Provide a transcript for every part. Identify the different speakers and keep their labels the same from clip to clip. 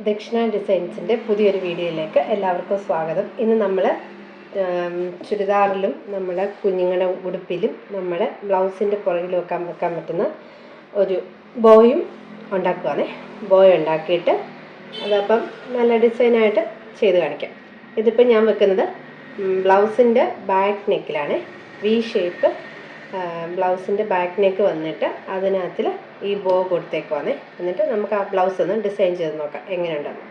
Speaker 1: ദക്ഷിണ ഡിസൈൻസിൻ്റെ പുതിയൊരു വീഡിയോയിലേക്ക് എല്ലാവർക്കും സ്വാഗതം. ഇന്ന് നമ്മൾ ചുരിദാറിലും നമ്മുടെ കുഞ്ഞുങ്ങളുടെ ഉടുപ്പിലും നമ്മുടെ ബ്ലൗസിൻ്റെ പുറകിൽ വെക്കാൻ പറ്റുന്ന ഒരു ബോയും ഉണ്ടാക്കുകയാണ്. ബോയ് ഉണ്ടാക്കിയിട്ട് അതപ്പം നല്ല ഡിസൈനായിട്ട് ചെയ്ത് കാണിക്കാം. ഇതിപ്പോൾ ഞാൻ വെക്കുന്നത് ബ്ലൗസിൻ്റെ ബാക്ക് നെക്കിലാണ്. വി ഷേപ്പ് ബ്ലൗസിൻ്റെ ബാക്ക് നെക്ക് വന്നിട്ട് അതിനകത്തിൽ ഈ ബോ കൊടുത്തേക്കുവാണ്. എന്നിട്ട് നമുക്ക് ആ ബ്ലൗസ് ഒന്ന് ഡിസൈൻ ചെയ്ത് നോക്കാം എങ്ങനെയുണ്ടെന്ന്.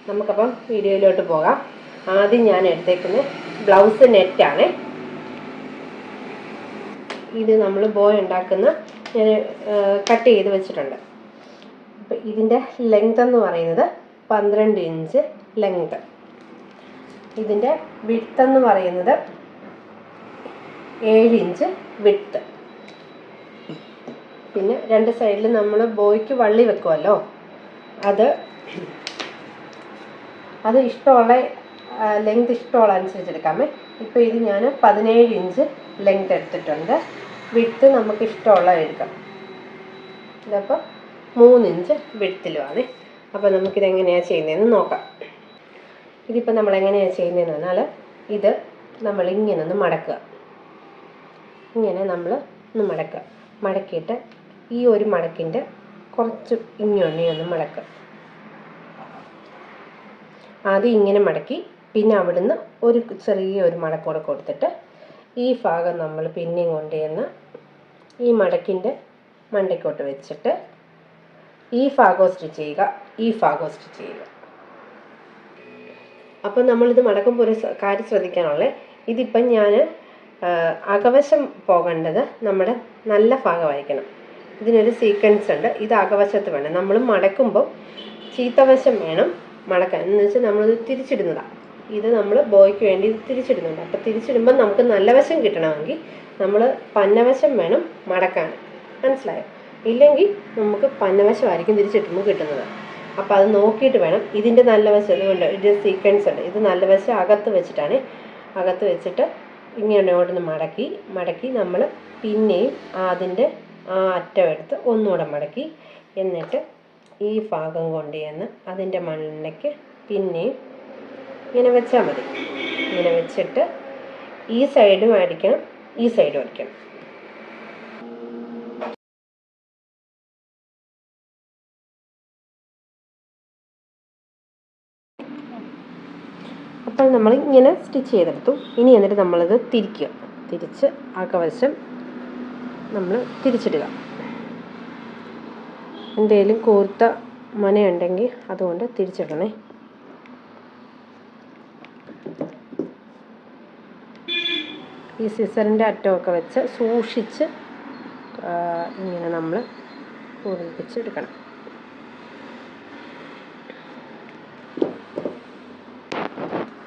Speaker 1: നമുക്കപ്പം വീഡിയോയിലോട്ട് പോകാം. ആദ്യം ഞാൻ എടുത്തേക്കുന്നത് ബ്ലൗസ് നെറ്റാണ്. ഇത് നമ്മൾ ബോ ഉണ്ടാക്കുന്ന ഞാൻ കട്ട് ചെയ്ത് വെച്ചിട്ടുണ്ട്. അപ്പം ഇതിൻ്റെ ലെങ്ത് എന്ന് പറയുന്നത് 12 ഇഞ്ച് ലെങ്ത്. ഇതിൻ്റെ വിഡ്ത്ത് എന്ന് പറയുന്നത് 7 ഇഞ്ച് വിഡ്ത്ത്. പിന്നെ രണ്ട് സൈഡിൽ നമ്മൾ ബോയ്ക്ക് വള്ളി വെക്കുമല്ലോ, അത് ഇഷ്ടമുള്ള ലെങ്ത് ഇഷ്ടമുള്ള അനുസരിച്ച് എടുക്കാമേ. ഇപ്പോൾ ഇത് ഞാൻ 17 ഇഞ്ച് ലെങ്ത് എടുത്തിട്ടുണ്ട്. വിഡ്ത്ത് നമുക്ക് ഇഷ്ടമുള്ള എടുക്കാം. ഇതപ്പോൾ 3 ഇഞ്ച് വിഡ്ത്തിലുമാണ്. അപ്പോൾ നമുക്കിതെങ്ങനെയാണ് ചെയ്യുന്നതെന്ന് നോക്കാം. ഇതിപ്പോൾ നമ്മൾ എങ്ങനെയാണ് ചെയ്യുന്നതെന്ന് പറഞ്ഞാൽ ഇത് നമ്മൾ ഇങ്ങനെ ഒന്ന് മടക്കുക. ഇങ്ങനെ നമ്മൾ ഒന്ന് മടക്കിയിട്ട് ഈ ഒരു മടക്കിൻ്റെ കുറച്ച് ഇങ്ങോട്ട് മടക്കുക. ആദ്യം ഇങ്ങനെ മടക്കി പിന്നെ അവിടുന്ന് ഒരു ചെറിയൊരു മടക്കൂടെ കൊടുത്തിട്ട് ഈ ഭാഗം നമ്മൾ പിന്നെയും കൊണ്ടുവന്ന് ഈ മടക്കിൻ്റെ മണ്ടയ്ക്കോട്ട് വെച്ചിട്ട് ഈ ഭാഗവും സ്റ്റിച്ച് ചെയ്യുക, ഈ ഭാഗവും സ്റ്റിച്ച് ചെയ്യുക. അപ്പം നമ്മളിത് മടക്കുമ്പോൾ ഒരു കാര്യം ശ്രദ്ധിക്കാനുള്ളത്, ഇതിപ്പം ഞാൻ അകവശം പോകേണ്ടത് നമ്മുടെ നല്ല ഭാഗമായിരിക്കണം. ഇതിനൊരു സീക്വൻസ് ഉണ്ട്. ഇത് അകവശത്ത് വേണം. നമ്മൾ മടക്കുമ്പോൾ ചീത്തവശം വേണം മടക്കാൻ. എന്ന് വെച്ചാൽ നമ്മളിത് തിരിച്ചിടുന്നതാണ്. ഇത് നമ്മൾ ബോയ്ക്ക് വേണ്ടി ഇത് തിരിച്ചിടുന്നുണ്ട്. അപ്പോൾ തിരിച്ചിടുമ്പോൾ നമുക്ക് നല്ല വശം കിട്ടണമെങ്കിൽ നമ്മൾ പന്നവശം വേണം മടക്കാൻ. മനസ്സിലായോ? ഇല്ലെങ്കിൽ നമുക്ക് പന്നവശമായിരിക്കും തിരിച്ചിട്ടുമ്പോൾ കിട്ടുന്നത്. അപ്പോൾ അത് നോക്കിയിട്ട് വേണം. ഇതിൻ്റെ നല്ല വശം അതുകൊണ്ട് ഇത് സീക്വൻസ് ഉണ്ട്. ഇത് നല്ല വശം അകത്ത് വെച്ചിട്ടാണ്. അകത്ത് വെച്ചിട്ട് ഇങ്ങോട്ടൊന്ന് മടക്കി നമ്മൾ പിന്നെയും അതിൻ്റെ ആ അറ്റം എടുത്ത് ഒന്നുകൂടെ മടക്കി, എന്നിട്ട് ഈ ഭാഗം കൊണ്ടുവന്ന് അതിൻ്റെ മണ്ടയ്ക്ക് പിന്നെയും ഇങ്ങനെ വെച്ചാൽ മതി. ഇങ്ങനെ വെച്ചിട്ട് ഈ സൈഡും അടിക്കണം, ഈ സൈഡും അടിക്കണം. അപ്പോൾ നമ്മൾ ഇങ്ങനെ സ്റ്റിച്ച് ചെയ്തെടുത്തു. ഇനി എന്നിട്ട് നമ്മളിത് തിരിച്ച് അകവശം നമ്മൾ തിരിച്ചിടുക. എന്തെങ്കിലും കൂർത്ത മനയുണ്ടെങ്കിൽ അതുകൊണ്ട് തിരിച്ചിടണേ. ഈ സിസറിൻ്റെ അറ്റമൊക്കെ വെച്ച് സൂക്ഷിച്ച് ഇങ്ങനെ നമ്മൾ പൂരിപ്പിച്ചെടുക്കണം.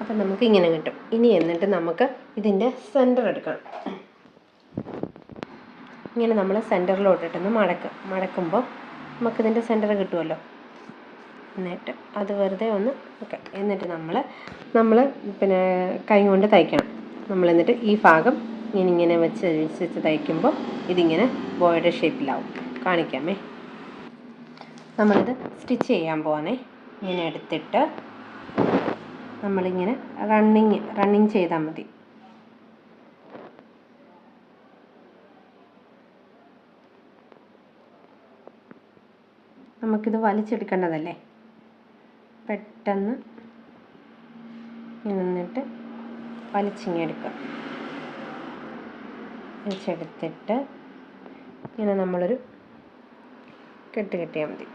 Speaker 1: അപ്പം നമുക്ക് ഇങ്ങനെ കിട്ടും. ഇനി എന്നിട്ട് നമുക്ക് ഇതിൻ്റെ സെൻറ്റർ എടുക്കണം. ഇങ്ങനെ നമ്മൾ സെൻറ്ററിലോട്ടിട്ടൊന്ന് മടക്കുമ്പോൾ നമുക്കിതിൻ്റെ സെൻറ്റർ കിട്ടുമല്ലോ. എന്നിട്ട് അത് വെറുതെ ഒന്ന് ഓക്കെ. എന്നിട്ട് നമ്മൾ പിന്നെ കൈ കൊണ്ട് തയ്ക്കണം. എന്നിട്ട് ഈ ഭാഗം ഇങ്ങനെ വെച്ച് തയ്ക്കുമ്പോൾ ഇതിങ്ങനെ ബോയുടെ ഷേപ്പിലാവും. കാണിക്കാമേ. നമ്മളിത് സ്റ്റിച്ച് ചെയ്യാൻ പോവാനേ. ഇങ്ങനെ എടുത്തിട്ട് നമ്മളിങ്ങനെ റണ്ണിങ് ചെയ്താൽ മതി. നമുക്കിത് വലിച്ചെടുക്കേണ്ടതല്ലേ. പെട്ടെന്ന് നിന്നിട്ട് വലിച്ചിങ്ങെടുക്കുക. വലിച്ചെടുത്തിട്ട് ഇങ്ങനെ നമ്മളൊരു കെട്ടിയാൽ മതി.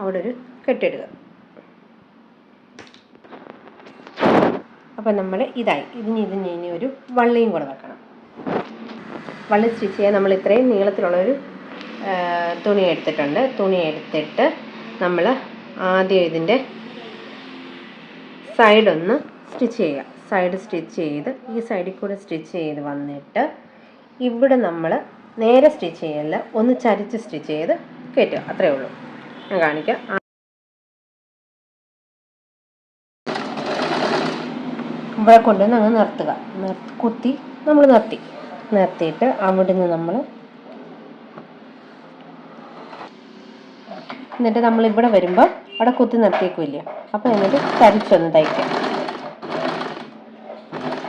Speaker 1: അവിടെ ഒരു കെട്ടിടുക. അപ്പം നമ്മൾ ഇതായി. ഇതിന് ഒരു വള്ളിയും കൂടെ വെക്കണം. വള്ളി സ്റ്റിച്ച് ചെയ്യാൻ നമ്മൾ ഇത്രയും നീളത്തിലുള്ളൊരു തുണി എടുത്തിട്ടുണ്ട്. തുണി എടുത്തിട്ട് നമ്മൾ ആദ്യം ഇതിൻ്റെ സൈഡൊന്ന് സ്റ്റിച്ച് ചെയ്യുക. സൈഡ് സ്റ്റിച്ച് ചെയ്ത് ഈ സൈഡിൽ കൂടെ സ്റ്റിച്ച് ചെയ്ത് വന്നിട്ട് ഇവിടെ നമ്മൾ നേരെ സ്റ്റിച്ച് ചെയ്യല്ല, ഒന്ന് ചരിച്ച് സ്റ്റിച്ച് ചെയ്ത് കയറ്റുക. അത്രയേ ഉള്ളൂ. ഞാൻ കാണിക്കാം. ഇവിടെ കൊണ്ടുവന്ന് അങ്ങ് നിർത്തുക. കുത്തി നമ്മൾ നിർത്തിയിട്ട് അവിടുന്ന് നമ്മൾ എന്നിട്ട് നമ്മളിവിടെ വരുമ്പോൾ അവിടെ കുത്തി നിർത്തിയേക്കില്ല. അപ്പോൾ എന്നിട്ട് തരിച്ചൊന്ന് തയ്ക്കാം.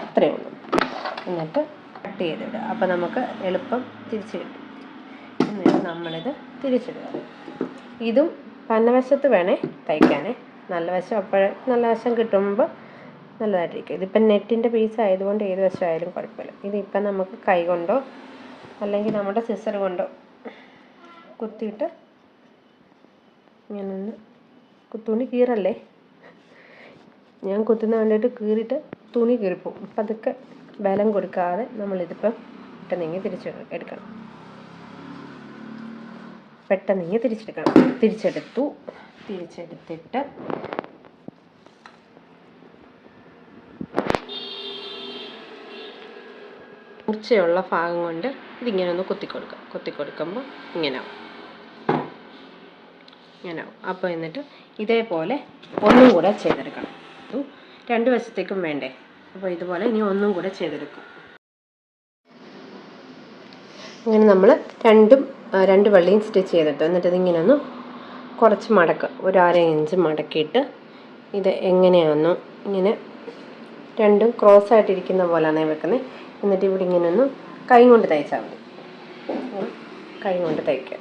Speaker 1: അത്രയേ ഉള്ളൂ. എന്നിട്ട് കട്ട് ചെയ്തിടുക. അപ്പോൾ നമുക്ക് എളുപ്പം തിരിച്ച് കിട്ടും. എന്നിട്ട് നമ്മളിത് തിരിച്ചിടുക. ഇതും പന്നവശത്ത് വേണേ തയ്ക്കാനേ. നല്ല വശം കിട്ടുമ്പോൾ നല്ലതായിട്ടിരിക്കും. ഇതിപ്പം നെറ്റിൻ്റെ പീസ് ആയതുകൊണ്ട് ഏത് വശമായാലും കുഴപ്പമില്ല. ഇതിപ്പം നമുക്ക് കൈ കൊണ്ടോ അല്ലെങ്കിൽ നമ്മുടെ സിസർ കൊണ്ടോ കുത്തിയിട്ട് ഇങ്ങനൊന്ന് തുണി കീറല്ലേ. ഞാൻ കുത്തുന്ന കണ്ടിട്ട് കീറിയിട്ട് തുണി കീറിപ്പോവും. അപ്പം അതൊക്കെ ബലം കൊടുക്കാതെ നമ്മളിതിപ്പം പെട്ടെന്ന് തിരിച്ചെടുക്കണം. തിരിച്ചെടുത്തിട്ട് മൂർച്ചയുള്ള ഭാഗം കൊണ്ട് ഇതിങ്ങനെ ഒന്ന് കുത്തിക്കൊടുക്കുമ്പോൾ ഇങ്ങനെയാവും. അപ്പോൾ എന്നിട്ട് ഇതേപോലെ ഒന്നും കൂടെ ചെയ്തെടുക്കണം. രണ്ട് വശത്തേക്കും വേണ്ടേ. അപ്പോൾ ഇതുപോലെ ഇനി ഒന്നും കൂടെ ചെയ്തെടുക്കും. അങ്ങനെ നമ്മൾ രണ്ട് വള്ളിയും സ്റ്റിച്ച് ചെയ്തിട്ട് എന്നിട്ട് ഇതിങ്ങനെ ഒന്ന് കുറച്ച് മടക്കുക. ഒരു 1/2 ഇഞ്ച് മടക്കിയിട്ട് ഇത് എങ്ങനെയാണെന്നോ ഇങ്ങനെ രണ്ടും ക്രോസ് ആയിട്ടിരിക്കുന്ന പോലെയാണ് വെക്കുന്നത്. എന്നിട്ട് ഇവിടെ ഇങ്ങനെ ഒന്ന് കൈ കൊണ്ട് തയ്ച്ചാൽ മതി. കൈ കൊണ്ട് തയ്ക്കുക.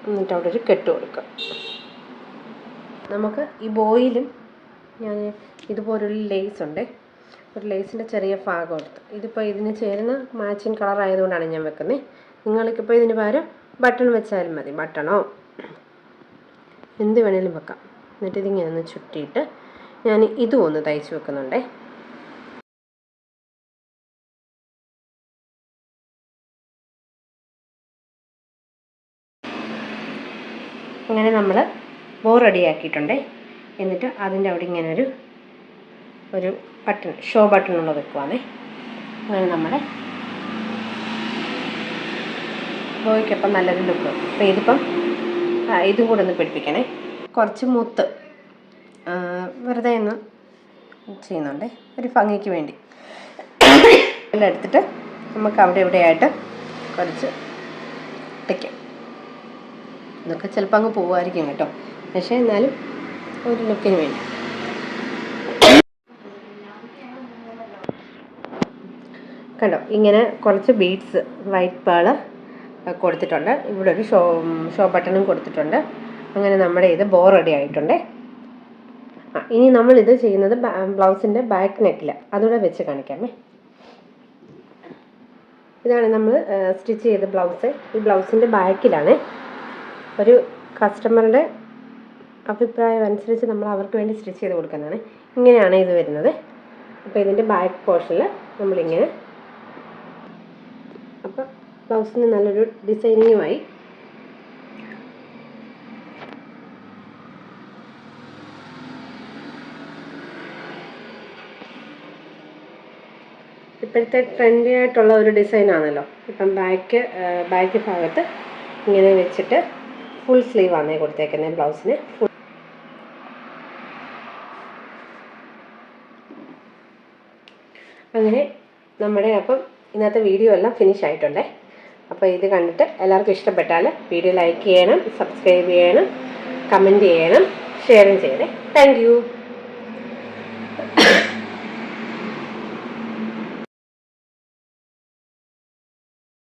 Speaker 1: എന്നിട്ട് അവിടെ ഒരു കെട്ട് കൊടുക്കുക. നമുക്ക് ഈ ബോയിലും ഞാൻ ഇതുപോലൊരു ലേസ് ഉണ്ട്. ഒരു ലേസിൻ്റെ ചെറിയ ഭാഗം എടുത്ത് ഇതിപ്പോൾ ഇതിന് ചേരുന്ന മാച്ചിങ് കളർ ആയതുകൊണ്ടാണ് ഞാൻ വെക്കുന്നത്. നിങ്ങൾക്കിപ്പോൾ ഇതിന് പകരം ബട്ടൺ വെച്ചാലും മതി. ബട്ടണോ എന്ത് വേണേലും വെക്കാം. എന്നിട്ട് ഇതിങ്ങനെ ഒന്ന് ചുറ്റിയിട്ട് ഞാൻ ഇതും ഒന്ന് തയ്ച്ച് വെക്കുന്നുണ്ടേ. അങ്ങനെ നമ്മൾ ബോ റെഡിയാക്കിയിട്ടുണ്ടേ. എന്നിട്ട് അതിൻ്റെ അവിടെ ഇങ്ങനെ ഒരു ബട്ടൺ, ഷോ ബട്ടൺ ഉള്ളത് വെക്കുവാണേ. അങ്ങനെ നമ്മുടെ ബോയ്ക്കൊപ്പം നല്ലൊരു ലുക്ക്. അപ്പോൾ ഇതിപ്പം ഇതും കൂടെ ഒന്ന് പിടിപ്പിക്കണേ. കുറച്ച് മുത്ത് വെറുതെ ഒന്ന് ചെയ്യുന്നുണ്ട് ഒരു ഭംഗിക്ക് വേണ്ടി. എല്ലാം എടുത്തിട്ട് നമുക്ക് അവിടെ ഇവിടെയായിട്ട് കുറച്ച് ഇട്ടയ്ക്കാം. ഇതൊക്കെ ചിലപ്പോൾ അങ്ങ് പോകുമായിരിക്കും കേട്ടോ. പക്ഷേ എന്നാലും ഒരു ലുക്കിന് വേണ്ടി. കണ്ടോ, ഇങ്ങനെ കുറച്ച് ബീഡ്സ് വൈറ്റ് പേൾ കൊടുത്തിട്ടുണ്ട്. ഇവിടെ ഒരു ഷോ ബട്ടണും കൊടുത്തിട്ടുണ്ട്. അങ്ങനെ നമ്മുടെ ഇത് ബോ റെഡി ആയിട്ടുണ്ട്. ഇനി നമ്മളിത് ചെയ്യുന്നത് ബ്ലൗസിൻ്റെ ബാക്ക് നെക്കിൽ അതുകൂടെ വെച്ച് കാണിക്കാമേ. ഇതാണ് നമ്മൾ സ്റ്റിച്ച് ചെയ്ത ബ്ലൗസ്. ഈ ബ്ലൗസിൻ്റെ ബാക്കിലാണ്. ഒരു കസ്റ്റമറുടെ അഭിപ്രായം അനുസരിച്ച് നമ്മൾ അവർക്ക് വേണ്ടി സ്റ്റിച്ച് ചെയ്ത് കൊടുക്കുന്നതാണ്. ഇങ്ങനെയാണ് ഇത് വരുന്നത്. അപ്പോൾ ഇതിൻ്റെ ബാക്ക് പോർഷനിൽ നമ്മളിങ്ങനെ, അപ്പോൾ ബ്ലൗസിന് നല്ലൊരു ഡിസൈനിങ്ങുമായി. ഇപ്പോഴത്തെ ട്രെൻഡി ആയിട്ടുള്ള ഒരു ഡിസൈനാണല്ലോ. ഇപ്പം ബാക്ക് ഭാഗത്ത് ഇങ്ങനെ വെച്ചിട്ട് ഫുൾ സ്ലീവ് ആണ് കൊടുത്തേക്കുന്നത് ബ്ലൗസിന്. അങ്ങനെ നമ്മുടെ അപ്പം ഇന്നത്തെ വീഡിയോ എല്ലാം ഫിനിഷ് ആയിട്ടുണ്ടേ. അപ്പോൾ ഇത് കണ്ടിട്ട് എല്ലാവർക്കും ഇഷ്ടപ്പെട്ടാൽ വീഡിയോ ലൈക്ക് ചെയ്യണം, സബ്സ്ക്രൈബ് ചെയ്യണം, കമൻറ്റ് ചെയ്യണം, ഷെയറും ചെയ്യണേ. Thank you.